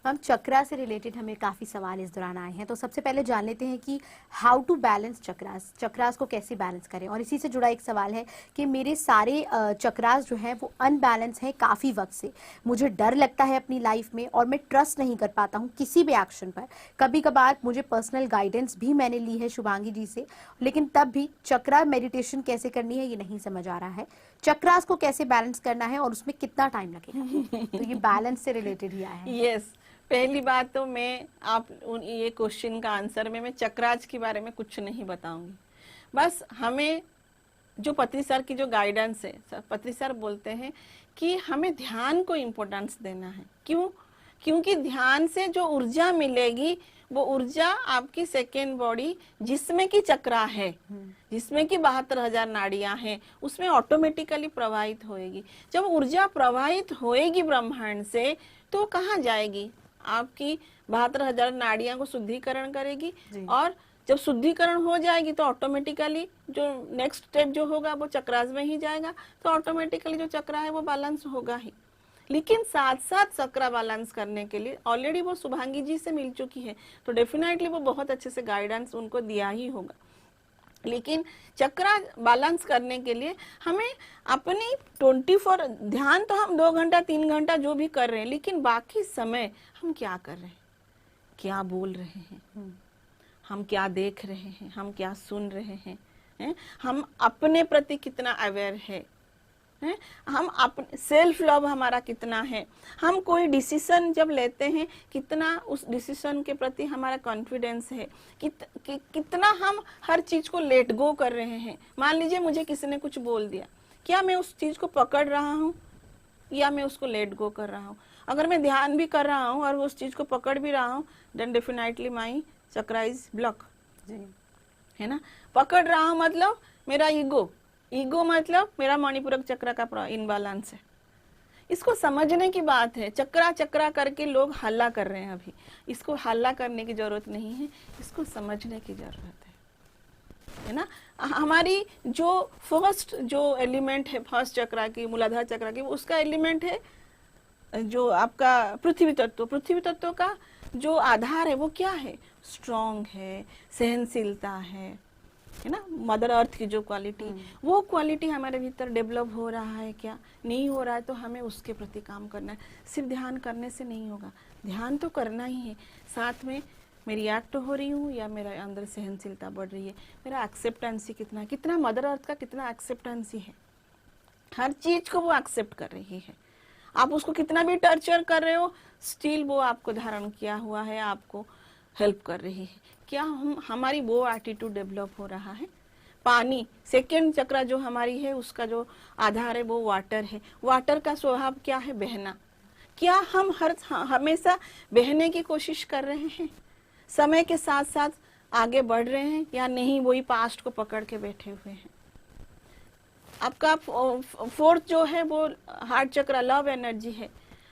हम चक्रा से रिलेटेड हमें काफ़ी सवाल इस दौरान आए हैं, तो सबसे पहले जान लेते हैं कि how to balance chakras, chakras को कैसे बैलेंस करें। और इसी से जुड़ा एक सवाल है कि मेरे सारे चक्रास जो हैं वो अनबैलेंस हैं काफ़ी वक्त से, मुझे डर लगता है अपनी लाइफ में और मैं ट्रस्ट नहीं कर पाता हूँ किसी भी एक्शन पर। कभी कभार मुझे पर्सनल गाइडेंस भी मैंने ली है शुभांगी जी से, लेकिन तब भी चक्रा मेडिटेशन कैसे करनी है ये नहीं समझ आ रहा है। चक्रास को कैसे बैलेंस करना है और उसमें कितना टाइम लगेगा, तो ये बैलेंस से रिलेटेड ही आया है। यस, पहली बात तो मैं ये क्वेश्चन का आंसर में मैं चक्रास के बारे में कुछ नहीं बताऊंगी। बस हमें जो पत्री सर की जो गाइडेंस है, पत्री सर बोलते हैं कि हमें ध्यान को इम्पोर्टेंस देना है। क्यों? क्योंकि ध्यान से जो ऊर्जा मिलेगी वो ऊर्जा आपकी सेकेंड बॉडी जिसमें की चक्रा है, जिसमें की 72,000 नाड़ियां हैं, उसमें ऑटोमेटिकली प्रवाहित होएगी। जब ऊर्जा प्रवाहित होएगी ब्रह्मांड से तो कहाँ जाएगी? आपकी 72,000 नाड़ियां को शुद्धिकरण करेगी, और जब शुद्धिकरण हो जाएगी तो ऑटोमेटिकली जो नेक्स्ट स्टेप जो होगा वो चक्रास में ही जाएगा, तो ऑटोमेटिकली जो चक्रा है वो बैलेंस होगा ही। लेकिन साथ साथ चक्रा बैलेंस करने के लिए ऑलरेडी वो शुभांगी जी से मिल चुकी है, तो डेफिनेटली वो बहुत अच्छे से गाइडेंस उनको दिया ही होगा। लेकिन चक्रा बैलेंस करने के लिए हमें अपनी 24 ध्यान तो हम 2 घंटा 3 घंटा जो भी कर रहे हैं, लेकिन बाकी समय हम क्या कर रहे हैं, क्या बोल रहे हैं, हम क्या देख रहे हैं, हम क्या सुन रहे हैं, हम अपने प्रति कितना अवेयर है, हम अपने सेल्फ लव हमारा कितना है, हम कोई डिसीजन जब लेते हैं कितना उस डिसीजन के प्रति हमारा कॉन्फिडेंस है, कितना हम हर चीज को लेट गो कर रहे हैं। मान लीजिए मुझे किसी ने कुछ बोल दिया, क्या मैं उस चीज को पकड़ रहा हूँ या मैं उसको लेट गो कर रहा हूँ? अगर मैं ध्यान भी कर रहा हूँ और उस चीज को पकड़ भी रहा हूँ, then definitely my chakra is block, है ना। पकड़ रहा हूँ मतलब मेरा ईगो मतलब मेरा मणिपुरक चक्र का इनबैलेंस है। इसको समझने की बात है। चक्रा करके लोग हल्ला कर रहे हैं अभी, इसको हल्ला करने की जरूरत नहीं है, इसको समझने की जरूरत है ना। हमारी जो फर्स्ट जो एलिमेंट है फर्स्ट चक्रा की, मूलाधार चक्रा की, उसका एलिमेंट है जो आपका पृथ्वी तत्व। पृथ्वी तत्व का जो आधार है वो क्या है? स्ट्रॉन्ग है, सहनशीलता है ना। मदर अर्थ की जो क्वालिटी, वो क्वालिटी हमारे भीतर डेवलप हो रहा है क्या? नहीं हो रहा है, तो हमें उसके प्रति काम करना है। सिर्फ ध्यान करने से नहीं होगा, ध्यान तो करना ही है, साथ में मैं रिएक्ट हो रही हूँ या मेरे अंदर सहनशीलता बढ़ रही है, मेरा एक्सेप्टेंसी कितना, कितना मदर अर्थ का कितना एक्सेप्टेंसी है, हर चीज को वो एक्सेप्ट कर रही है। आप उसको कितना भी टर्चर कर रहे हो, स्टिल वो आपको धारण किया हुआ है, आपको हेल्प कर रही है। क्या हमारी वो एटीट्यूड डेवलप हो रहा है? पानी, सेकेंड चक्र जो हमारी है, उसका जो आधार है वो वाटर है। वाटर का स्वभाव क्या है? बहना। क्या हम हमेशा बहने की कोशिश कर रहे हैं, समय के साथ साथ आगे बढ़ रहे हैं, या नहीं वही पास्ट को पकड़ के बैठे हुए हैं? आपका फोर्थ जो है वो हार्ट चक्र लव एनर्जी है।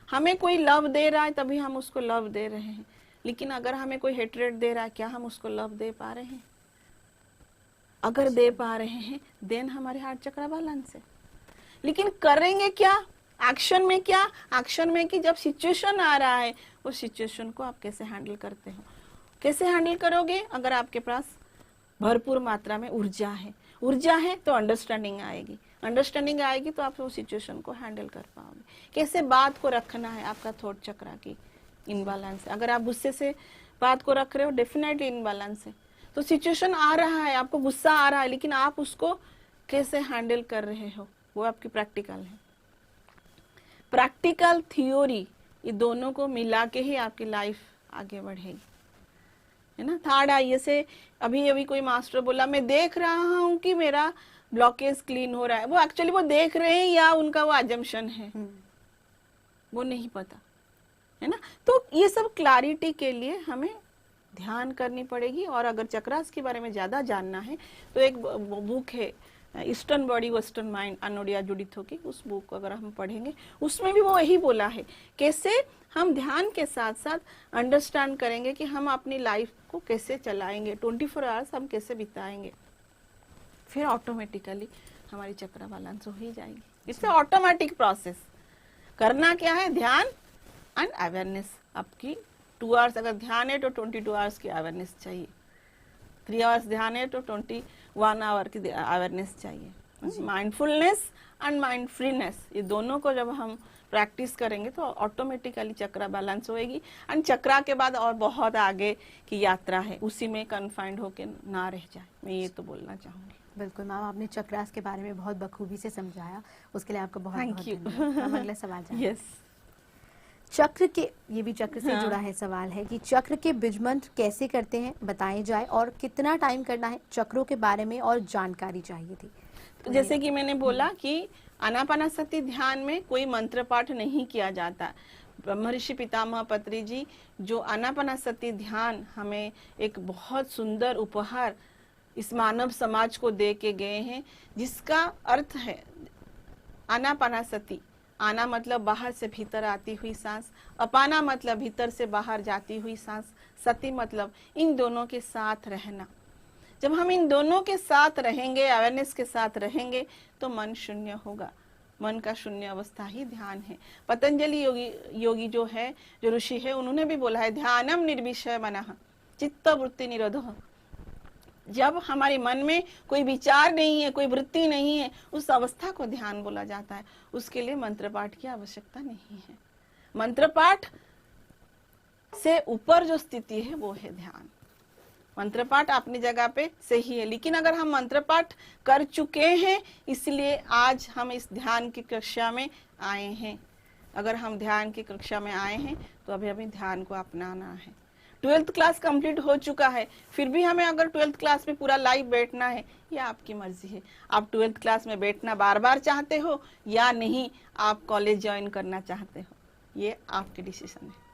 हमें कोई लव दे रहा है तभी हम उसको लव दे रहे हैं, लेकिन अगर हमें कोई हेट्रेड दे रहा है, क्या हम उसको लव दे पा रहे हैं? अगर दे पा रहे हैं देन हमारे हार्ट चक्र बैलेंस है। लेकिन करेंगे क्या? एक्शन में क्या? एक्शन में कि जब सिचुएशन आ रहा है, उस सिचुएशन को आप कैसे हैंडल करते हो? कैसे हैंडल करोगे? अगर आपके पास भरपूर मात्रा में ऊर्जा है, ऊर्जा है तो अंडरस्टैंडिंग आएगी, अंडरस्टैंडिंग आएगी तो आप उस सिचुएशन को हैंडल कर पाओगे। कैसे बात को रखना है, आपका थॉट चक्र की इनबैलेंस है। अगर आप गुस्से से बात को रख रहे हो, डेफिनेटली इनबैलेंस है। तो सिचुएशन आ रहा है, आपको गुस्सा आ रहा है, लेकिन आप उसको कैसे हैंडल कर रहे हो, वो आपकी प्रैक्टिकल है। प्रैक्टिकल थ्योरी, ये दोनों को मिला के ही आपकी लाइफ आगे बढ़ेगी, है ना। थर्ड आइए से अभी कोई मास्टर बोला मैं देख रहा हूं कि मेरा ब्लॉकेज क्लीन हो रहा है, वो एक्चुअली वो देख रहे हैं या उनका वो अजम्पशन है, वो नहीं पता, है ना। तो ये सब क्लैरिटी के लिए हमें ध्यान करनी पड़ेगी। और अगर चक्रास के बारे में ज्यादा जानना है तो एक बुक है ईस्टर्न बॉडी वेस्टर्न माइंड, अनोडिया जुडिथो की, उस बुक को अगर हम पढ़ेंगे उसमें भी वो यही बोला है, कैसे हम ध्यान के साथ साथ अंडरस्टैंड करेंगे कि हम अपनी लाइफ को कैसे चलाएंगे, 24 आवर्स हम कैसे बिताएंगे, फिर ऑटोमेटिकली हमारी चक्र बैलेंस हो ही जाएगी। इससे ऑटोमेटिक प्रोसेस करना क्या है? ध्यान, एंड अवेयरनेस आपकी 2 आवर्स अगर ध्यान है तो 22 आवर्स की अवेयरनेस चाहिए, 3 आवर्स ध्यान है तो 21 आवर की अवेयरनेस चाहिए। माइंडफुलनेस एंड माइंड फ्रीनेस, ये दोनों को जब हम प्रैक्टिस करेंगे तो ऑटोमेटिकली चक्रा बैलेंस होएगी। एंड चक्रा के बाद और बहुत आगे की यात्रा है, उसी में कन्फाइंड होके ना रह जाए, मैं ये तो बोलना चाहूंगी। बिल्कुल मैम, आपने चक्रास के बारे में बहुत बखूबी से समझाया, उसके लिए आपका बहुत Thank बहुत you. धन्यवाद। हम अगला सवाल जाएंगे। यस, चक्र के, ये भी चक्र से हाँ। जुड़ा है सवाल है कि चक्र के बीजमंत्र कैसे करते हैं बताएं जाए, और कितना टाइम करना है, चक्रों के बारे में और जानकारी चाहिए थी। तो जैसे कि मैंने बोला कि आनापानासति ध्यान में कोई मंत्र पाठ नहीं किया जाता। महर्षि पितामह पत्री जी जो आनापानासति ध्यान हमें एक बहुत सुंदर उपहार इस मानव समाज को दे के गए हैं, जिसका अर्थ है आनापानासति। आना मतलब बाहर से भीतर आती हुई सांस, अपाना मतलब भीतर से बाहर जाती हुई सांस, सति मतलब इन दोनों के साथ रहना। जब हम इन दोनों के साथ रहेंगे, अवेयरनेस के साथ रहेंगे, तो मन शून्य होगा। मन का शून्य अवस्था ही ध्यान है। पतंजलि योगी जो है, जो ऋषि है, उन्होंने भी बोला है ध्यानम निर्विषय मनः चित्त वृत्ति निरोधः। जब हमारे मन में कोई विचार नहीं है, कोई वृत्ति नहीं है, उस अवस्था को ध्यान बोला जाता है। उसके लिए मंत्र पाठ की आवश्यकता नहीं है। मंत्र पाठ से ऊपर जो स्थिति है वो है ध्यान। मंत्र पाठ अपनी जगह पे सही है, लेकिन अगर हम मंत्र पाठ कर चुके हैं, इसलिए आज हम इस ध्यान की कक्षा में आए हैं। अगर हम ध्यान की कक्षा में आए हैं तो अभी अभी ध्यान को अपनाना है। 12th क्लास कंप्लीट हो चुका है, फिर भी हमें अगर 12th क्लास में पूरा लाइव बैठना है, ये आपकी मर्जी है। आप 12th क्लास में बैठना बार बार चाहते हो या नहीं, आप कॉलेज ज्वाइन करना चाहते हो, ये आपकी डिसीजन है।